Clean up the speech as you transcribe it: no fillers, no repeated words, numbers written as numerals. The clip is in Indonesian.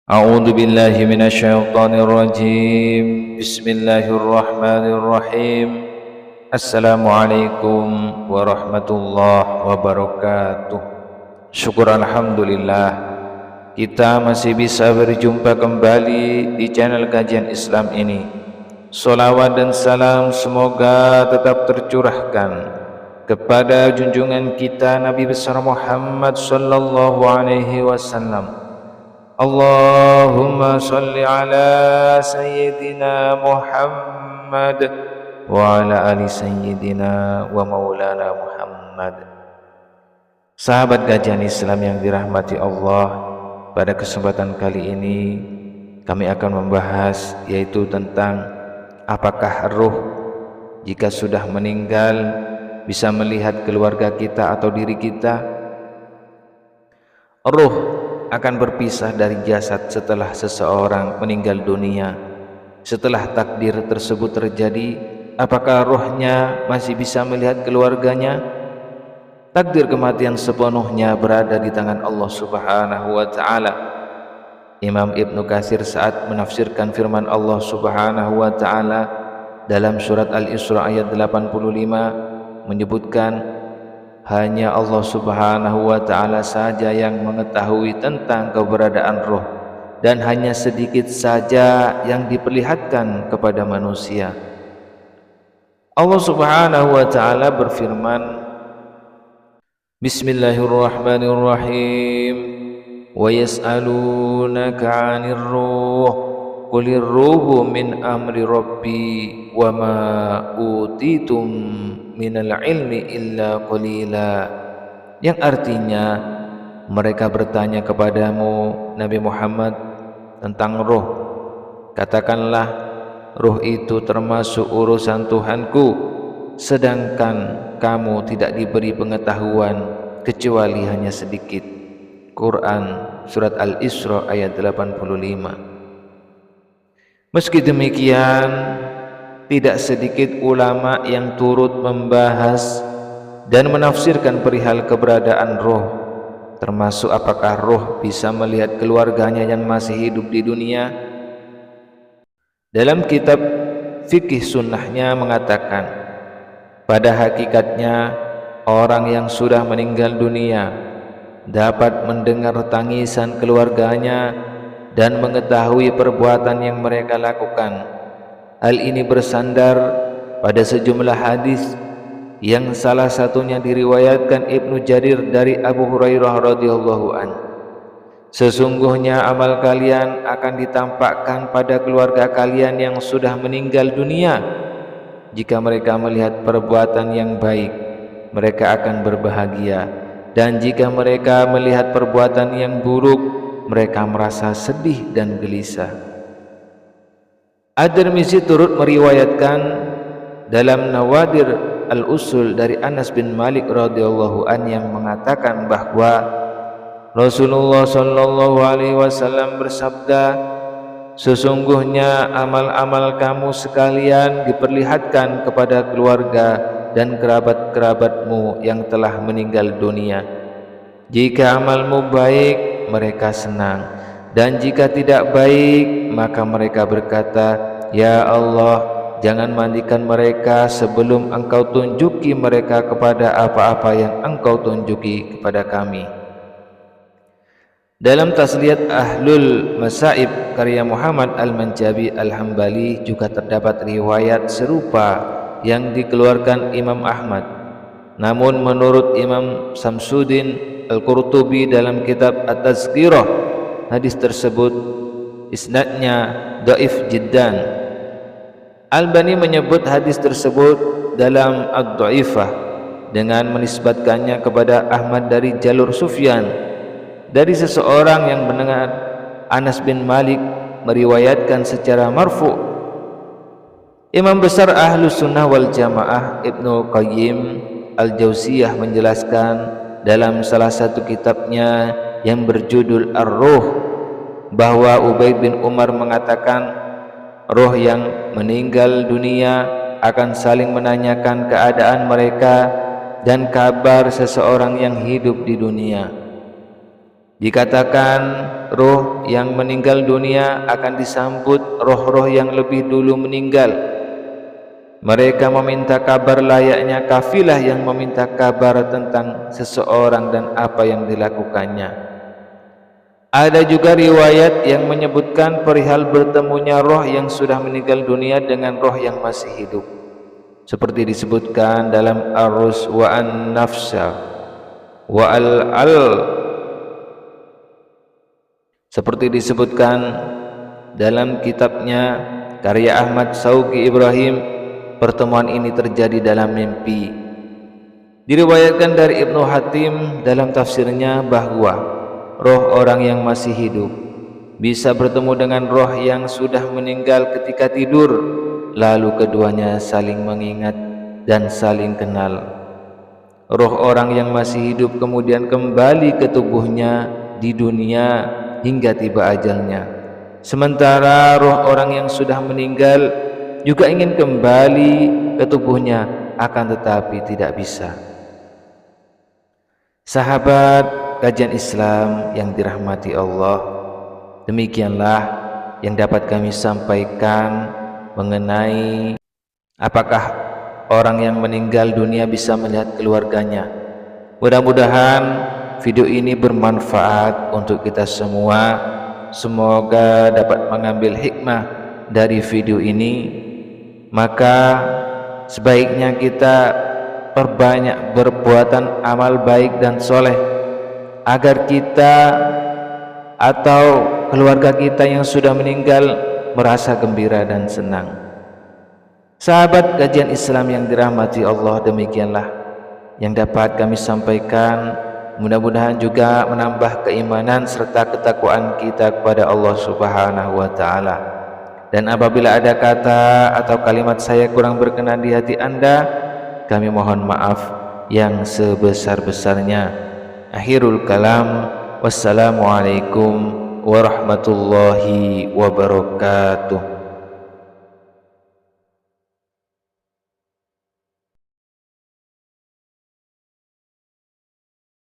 أعوذ بالله من الشيطان الرجيم بسم الله الرحمن الرحيم Assalamualaikum warahmatullahi wabarakatuh. Syukur alhamdulillah kita masih bisa berjumpa kembali di channel kajian Islam ini. Salawat dan salam semoga tetap tercurahkan kepada junjungan kita Nabi besar Muhammad sallallahu alaihi wasallam. Allahumma salli ala sayyidina Muhammad wa ala ali sayyidina wa maulana Muhammad. Sahabat kajian Islam yang dirahmati Allah, pada kesempatan kali ini kami akan membahas yaitu tentang apakah ruh jika sudah meninggal bisa melihat keluarga kita atau diri kita. Ruh akan berpisah dari jasad setelah seseorang meninggal dunia. Setelah takdir tersebut terjadi, apakah rohnya masih bisa melihat keluarganya? Takdir kematian sepenuhnya berada di tangan Allah Subhanahu wa taala. Imam Ibnu Katsir saat menafsirkan firman Allah Subhanahu wa taala dalam surat Al-Isra ayat 85 menyebutkan, hanya Allah Subhanahu wa taala saja yang mengetahui tentang keberadaan roh, dan hanya sedikit saja yang diperlihatkan kepada manusia. Allah Subhanahu wa taala berfirman, Bismillahirrahmanirrahim, wa yas'alunaka 'anir ruh qulir ruhu min amri rabbi wa ma utitum minal ilmi illa qalila, yang artinya mereka bertanya kepadamu Nabi Muhammad tentang roh. Katakanlah, roh itu termasuk urusan Tuhanku, sedangkan kamu tidak diberi pengetahuan kecuali hanya sedikit. Quran surat Al-Isra ayat 85. Meski demikian, tidak sedikit ulama yang turut membahas dan menafsirkan perihal keberadaan roh, termasuk apakah roh bisa melihat keluarganya yang masih hidup di dunia. Dalam kitab fikih sunnahnya mengatakan, pada hakikatnya orang yang sudah meninggal dunia dapat mendengar tangisan keluarganya dan mengetahui perbuatan yang mereka lakukan. Hal ini bersandar pada sejumlah hadis yang salah satunya diriwayatkan Ibnu Jarir dari Abu Hurairah radhiyallahu an. Sesungguhnya amal kalian akan ditampakkan pada keluarga kalian yang sudah meninggal dunia. Jika mereka melihat perbuatan yang baik, mereka akan berbahagia, dan jika mereka melihat perbuatan yang buruk, mereka merasa sedih dan gelisah. At-Tirmizi turut meriwayatkan dalam Nawadir Al-Usul dari Anas bin Malik radhiyallahu an yang mengatakan bahwa Rasulullah sallallahu alaihi wasallam bersabda, sesungguhnya amal-amal kamu sekalian diperlihatkan kepada keluarga dan kerabat-kerabatmu yang telah meninggal dunia. Jika amalmu baik, mereka senang, dan jika tidak baik, maka mereka berkata, ya Allah, jangan mandikan mereka sebelum Engkau tunjuki mereka kepada apa-apa yang Engkau tunjuki kepada kami. Dalam Tasliyat Ahlul Masaib karya Muhammad Al-Manjabi Al-Hambali juga terdapat riwayat serupa yang dikeluarkan Imam Ahmad. Namun menurut Imam Samsuddin Al-Qurtubi dalam kitab At-Tazkirah, hadis tersebut isnadnya dhaif jiddan. Albani menyebut hadis tersebut dalam Ad-Dhaifah dengan menisbatkannya kepada Ahmad dari jalur Sufyan dari seseorang yang mendengar Anas bin Malik meriwayatkan secara marfu. Imam besar Ahlus Sunnah wal Jamaah Ibnu Qayyim Al-Jauziyah menjelaskan dalam salah satu kitabnya yang berjudul Ar-Ruh bahwa Ubaid bin Umar mengatakan, roh yang meninggal dunia akan saling menanyakan keadaan mereka dan kabar seseorang yang hidup di dunia. Dikatakan roh yang meninggal dunia akan disambut roh-roh yang lebih dulu meninggal. Mereka meminta kabar layaknya kafilah yang meminta kabar tentang seseorang dan apa yang dilakukannya. Ada juga riwayat yang menyebutkan perihal bertemunya roh yang sudah meninggal dunia dengan roh yang masih hidup, seperti disebutkan dalam Ar-Rus wa An-Nafsa wa Al-Al, seperti disebutkan dalam kitabnya karya Ahmad Sauqi Ibrahim. Pertemuan ini terjadi dalam mimpi. Diriwayatkan dari Ibnu Hatim dalam tafsirnya bahwa roh orang yang masih hidup bisa bertemu dengan roh yang sudah meninggal ketika tidur, lalu keduanya saling mengingat dan saling kenal. Roh orang yang masih hidup kemudian kembali ke tubuhnya di dunia hingga tiba ajalnya, sementara roh orang yang sudah meninggal juga ingin kembali ke tubuhnya, akan tetapi tidak bisa. Sahabat kajian Islam yang dirahmati Allah, demikianlah yang dapat kami sampaikan mengenai apakah orang yang meninggal dunia bisa melihat keluarganya. Mudah-mudahan video ini bermanfaat untuk kita semua. Semoga dapat mengambil hikmah dari video ini. Maka sebaiknya kita perbanyak berbuatan amal baik dan soleh, agar kita atau keluarga kita yang sudah meninggal merasa gembira dan senang. Sahabat kajian Islam yang dirahmati Allah, demikianlah yang dapat kami sampaikan. Mudah-mudahan juga menambah keimanan serta ketakwaan kita kepada Allah Subhanahu wa Ta'ala. Dan apabila ada kata atau kalimat saya kurang berkenan di hati Anda, kami mohon maaf yang sebesar-besarnya. Akhirul kalam, wassalamualaikum warahmatullahi wabarakatuh.